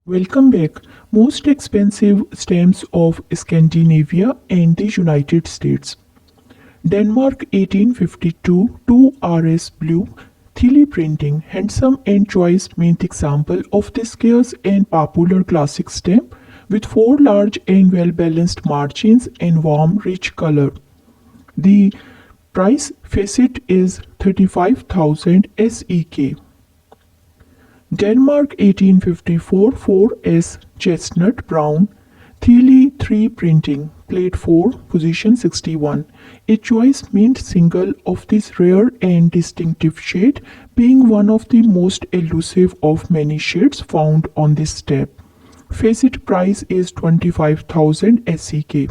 Welcome back. Most expensive stamps of Scandinavia and the United States. Denmark 1852 2RS blue Thiele printing, handsome and choice mint example of this scarce and popular classic stamp with four large and well-balanced margins and warm rich color. The price facet is 35,000 SEK. Denmark 1854 4S chestnut brown Thiele 3 printing plate 4 position 61, a choice mint single of this rare and distinctive shade, being one of the most elusive of many shades found on this stamp. Facet price is 25,000 SEK.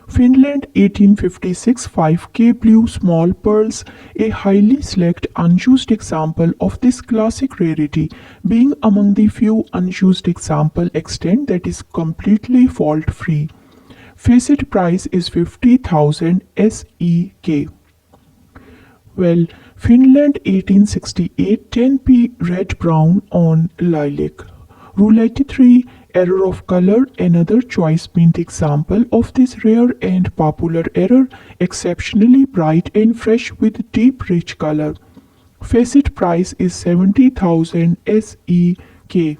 Finland 1856 5K blue small pearls, a highly select unused example of this classic rarity, being among the few unused example extant that is completely fault free. Facet price is 50,000 SEK. Well, Finland 1868 10p red brown on lilac. Roulette 3 error of color, another choice mint example of this rare and popular error, exceptionally bright and fresh with deep rich color. Facet price is 70,000 SEK.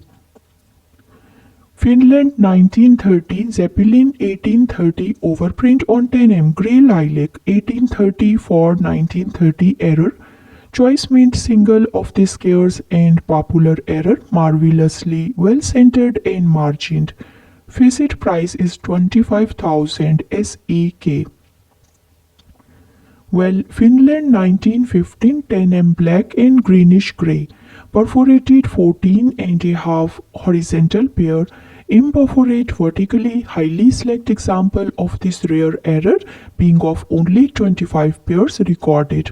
Finland 1930 Zeppelin 1830 overprint on 10M grey lilac 1830 for 1930 error. Choice mint single of this scarce and popular error, marvelously well centered and margined. Facet price is 25,000 SEK. Well, Finland 1915 10M black and greenish grey, perforated 14 and a half horizontal pair, imperforate vertically, highly select example of this rare error, being of only 25 pairs recorded.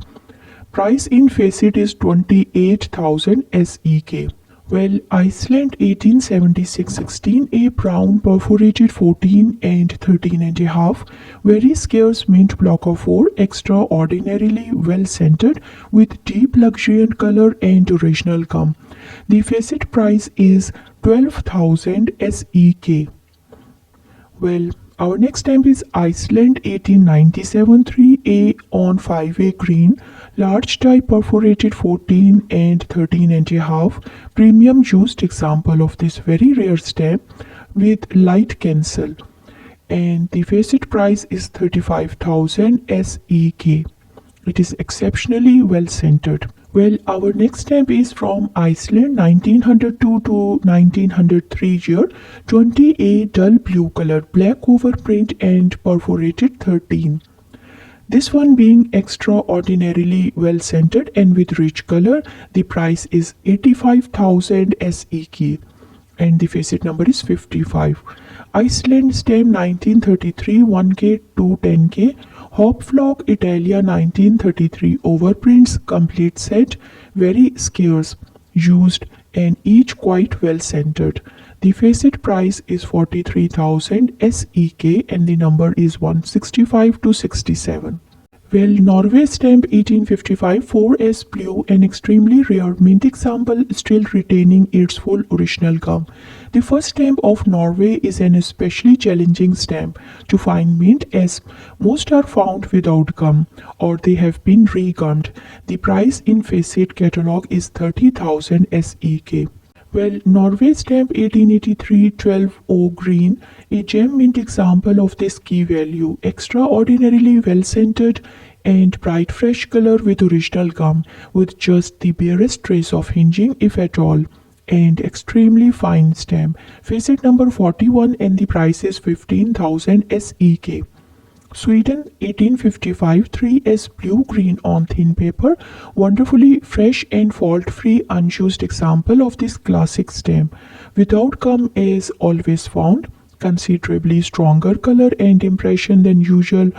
Price in facet is 28,000 SEK. Well, Iceland 1876 16A brown perforated 14 and 13 and a half, very scarce mint block of 4, extraordinarily well centered with deep luxuriant color and original gum. The facet price is 12,000 SEK. Well, our next stamp is Iceland 1897 3A on 5A green, large type perforated 14 and 13 and a half, premium used example of this very rare stamp with light cancel. And the facet price is 35,000 SEK. It is exceptionally well centered. Well, our next stamp is from Iceland 1902 to 1903 year, 20A dull blue color, black overprint and perforated 13. This one being extraordinarily well centered and with rich color. The price is 85,000 SEK and the facet number is 55. Iceland stamp 1933 1K to 10K. Hopflock Italia 1933 overprints complete set, very scarce, used and each quite well centered. The facet price is 43,000 SEK and the number is 165 to 67. Well, Norway stamp 1855 4S blue, an extremely rare mint example still retaining its full original gum. The first stamp of Norway is an especially challenging stamp to find mint as most are found without gum or they have been re-gummed. The price in facet catalog is 30,000 SEK. Well, Norway stamp 1883 12O green, a gem mint example of this key value, extraordinarily well centered and bright fresh color with original gum, with just the barest trace of hinging if at all, and extremely fine stamp. Facet number 41 and the price is 15,000 SEK. Sweden 1855 3S blue green on thin paper, wonderfully fresh and fault-free unused example of this classic stamp. Without gum is always found, considerably stronger color and impression than usual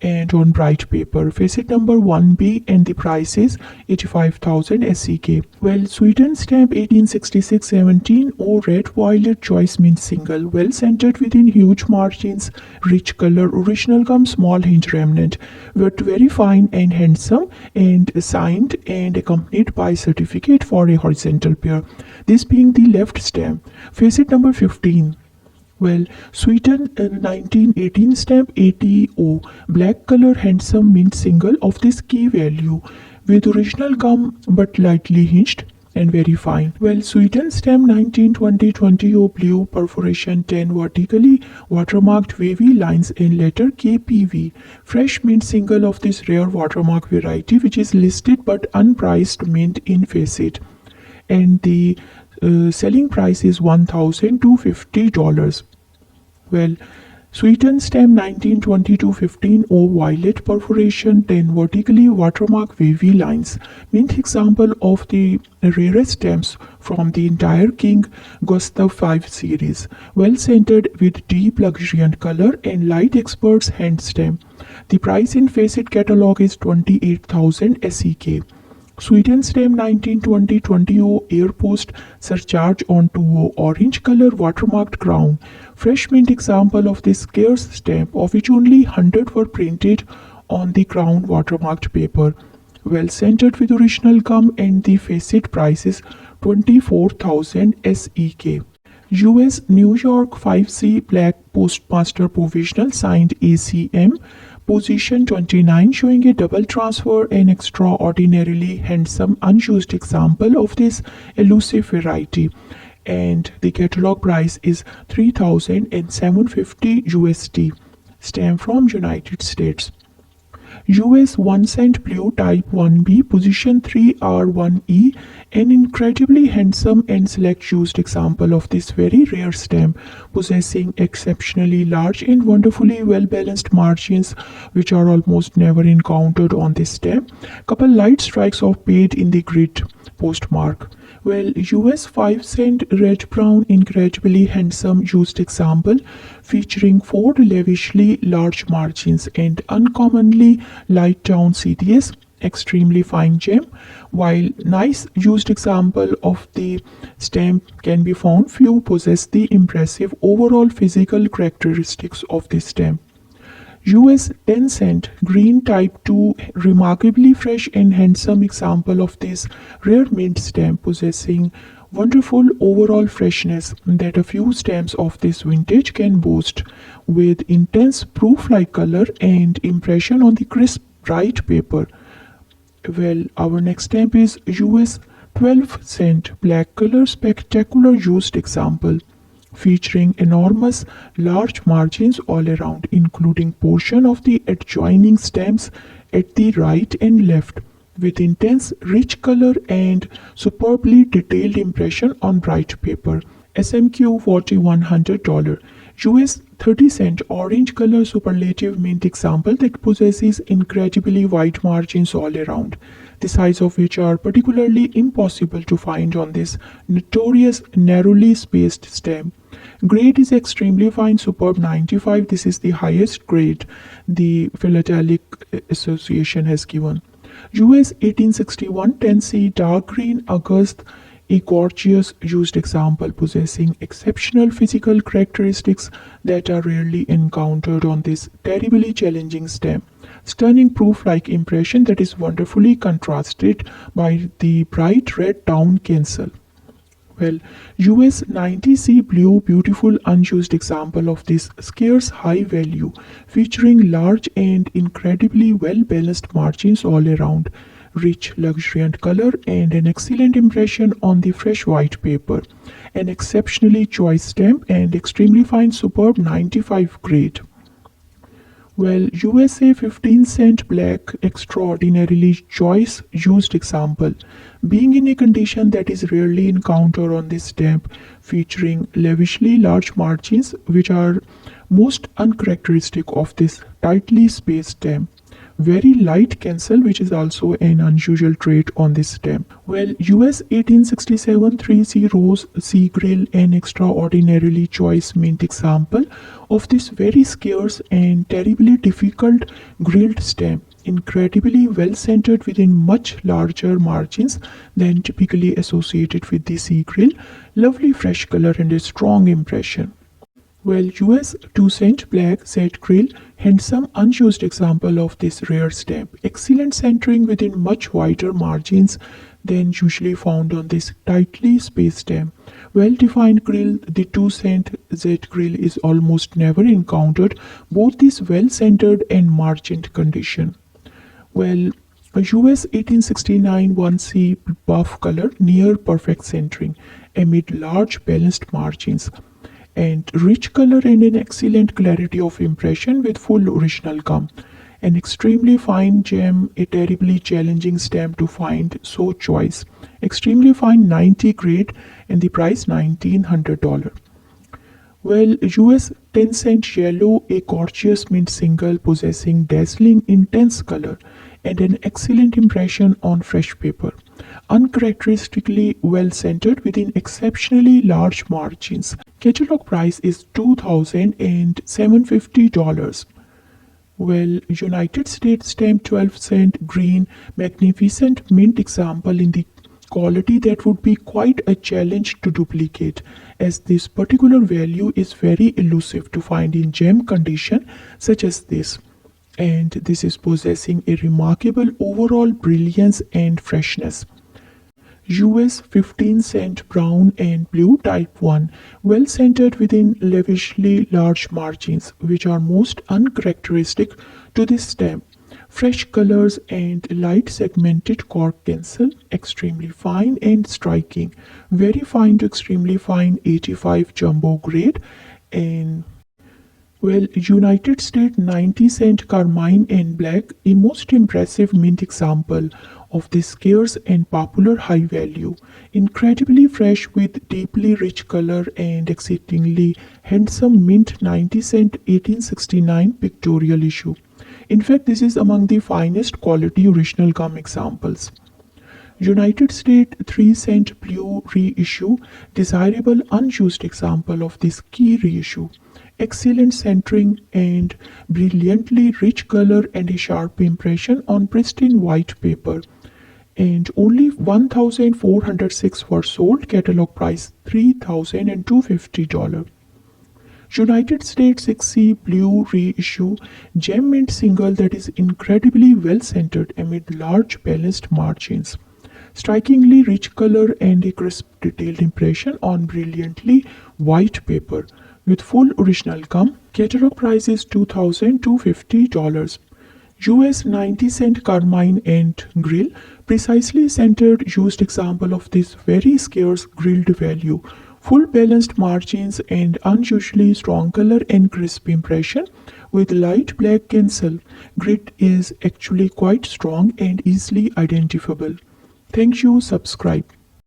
and on bright paper. Facet number 1B and the price is 85,000 SEK. Well, Sweden stamp 1866-17 or red violet choice mint single, well centered within huge margins, rich color, original gum, small hinge remnant, but very fine and handsome, and signed and accompanied by certificate for a horizontal pair, this being the left stamp. Facet number 15. Well, Sweden 1918 stamp 80O, black color handsome mint single of this key value with original gum but lightly hinged and very fine. Well, Sweden stamp 1920 20O blue perforation 10 vertically watermarked wavy lines in letter KPV, fresh mint single of this rare watermark variety which is listed but unpriced mint in facet, and the selling price is $1,250. Well, Sweden stamp 1922-15 O violet perforation 10 vertically watermark wavy lines, mint example of the rarest stamps from the entire King Gustav V series, well centered with deep luxuriant color and light expert's hand stamp. The price in facet catalog is 28,000 SEK. Sweden stamp 1920 20O air post surcharge on 2O orange color watermarked crown, fresh mint example of this scarce stamp of which only 100 were printed on the crown watermarked paper, well centered with original gum, and the facet price is 24,000 SEK. US New York 5C black postmaster provisional signed ACM, position 29, showing a double transfer, an extraordinarily handsome unused example of this elusive variety, and the catalog price is 3,750 USD. Stamp from United States. US 1 cent blue type 1B, position 3R1E, an incredibly handsome and select used example of this very rare stamp, possessing exceptionally large and wonderfully well balanced margins which are almost never encountered on this stamp. Couple light strikes of paid in the grid postmark. Well, US 5 cent red brown incredibly handsome used example featuring 4 lavishly large margins and uncommonly light down CDS, extremely fine gem. While nice used example of the stamp can be found, few possess the impressive overall physical characteristics of this stamp. US 10 cent green type 2 remarkably fresh and handsome example of this rare mint stamp, possessing wonderful overall freshness that a few stamps of this vintage can boast, with intense proof-like color and impression on the crisp bright paper. Well, our next stamp is US 12 cent black color spectacular used example, featuring enormous large margins all around, including portion of the adjoining stamps at the right and left, with intense rich color and superbly detailed impression on bright paper. SMQ $4,100. US 30 cent orange color superlative mint example that possesses incredibly wide margins all around, the size of which are particularly impossible to find on this notorious narrowly spaced stamp. Grade is extremely fine, superb 95. This is the highest grade the Philatelic Association has given. US 1861 10C dark green August, a gorgeous used example possessing exceptional physical characteristics that are rarely encountered on this terribly challenging stamp. Stunning proof-like impression that is wonderfully contrasted by the bright red down cancel. Well, US 90C blue, beautiful unused example of this scarce high value, featuring large and incredibly well balanced margins all around, rich luxuriant color and an excellent impression on the fresh white paper. An exceptionally choice stamp and extremely fine, superb 95 grade. Well, USA 15 cent black, extraordinarily choice used example, being in a condition that is rarely encountered on this stamp, featuring lavishly large margins which are most uncharacteristic of this tightly spaced stamp. very light cancel, which is also an unusual trait on this stamp. Well, US 1867 3C Rose Sea Grill, an extraordinarily choice mint example of this very scarce and terribly difficult grilled stamp, incredibly well centered within much larger margins than typically associated with the sea grill, lovely fresh color and a strong impression. Well, US 2-cent black set grill, handsome unused example of this rare stamp, excellent centering within much wider margins than usually found on this tightly spaced stamp. Well-defined grill, the 2-cent Z grill is almost never encountered both this well-centered and margined condition. Well, a US 1869 1C buff color, near perfect centering amid large balanced margins, and rich color and an excellent clarity of impression with full original gum. An extremely fine gem, a terribly challenging stamp to find, so choice. Extremely fine 90 grade and the price $1,900. Well, US 10-cent yellow, a gorgeous mint single possessing dazzling intense color and an excellent impression on fresh paper. Uncharacteristically well centered within exceptionally large margins. Catalog price is $2,750. Well, United States stamp 12-cent green, magnificent mint example in the quality that would be quite a challenge to duplicate, as this particular value is very elusive to find in gem condition such as this, and this is possessing a remarkable overall brilliance and freshness. US 15-cent brown and blue type 1, well centered within lavishly large margins, which are most uncharacteristic to this stamp. Fresh colors and light segmented cork cancel, extremely fine and striking, very fine to extremely fine 85 jumbo grade, and well, United States 90-cent carmine and black, a most impressive mint example of this scarce and popular high value, incredibly fresh with deeply rich color and exceedingly handsome mint 90-cent 1869 pictorial issue. In fact, this is among the finest quality original gum examples. United States 3-cent blue reissue, desirable unused example of this key reissue. Excellent centering and brilliantly rich color and a sharp impression on pristine white paper. And only 1,406 were sold, catalog price $3,250. United States 6C blue reissue, gem mint single that is incredibly well centered amid large balanced margins. Strikingly rich color and a crisp detailed impression on brilliantly white paper with full original gum. Catalog price is $2,250. US 90-cent carmine and grill, precisely centered used example of this very scarce grilled value. Full balanced margins and unusually strong color and crisp impression with light black cancel. Grit is actually quite strong and easily identifiable. Thank you. Subscribe.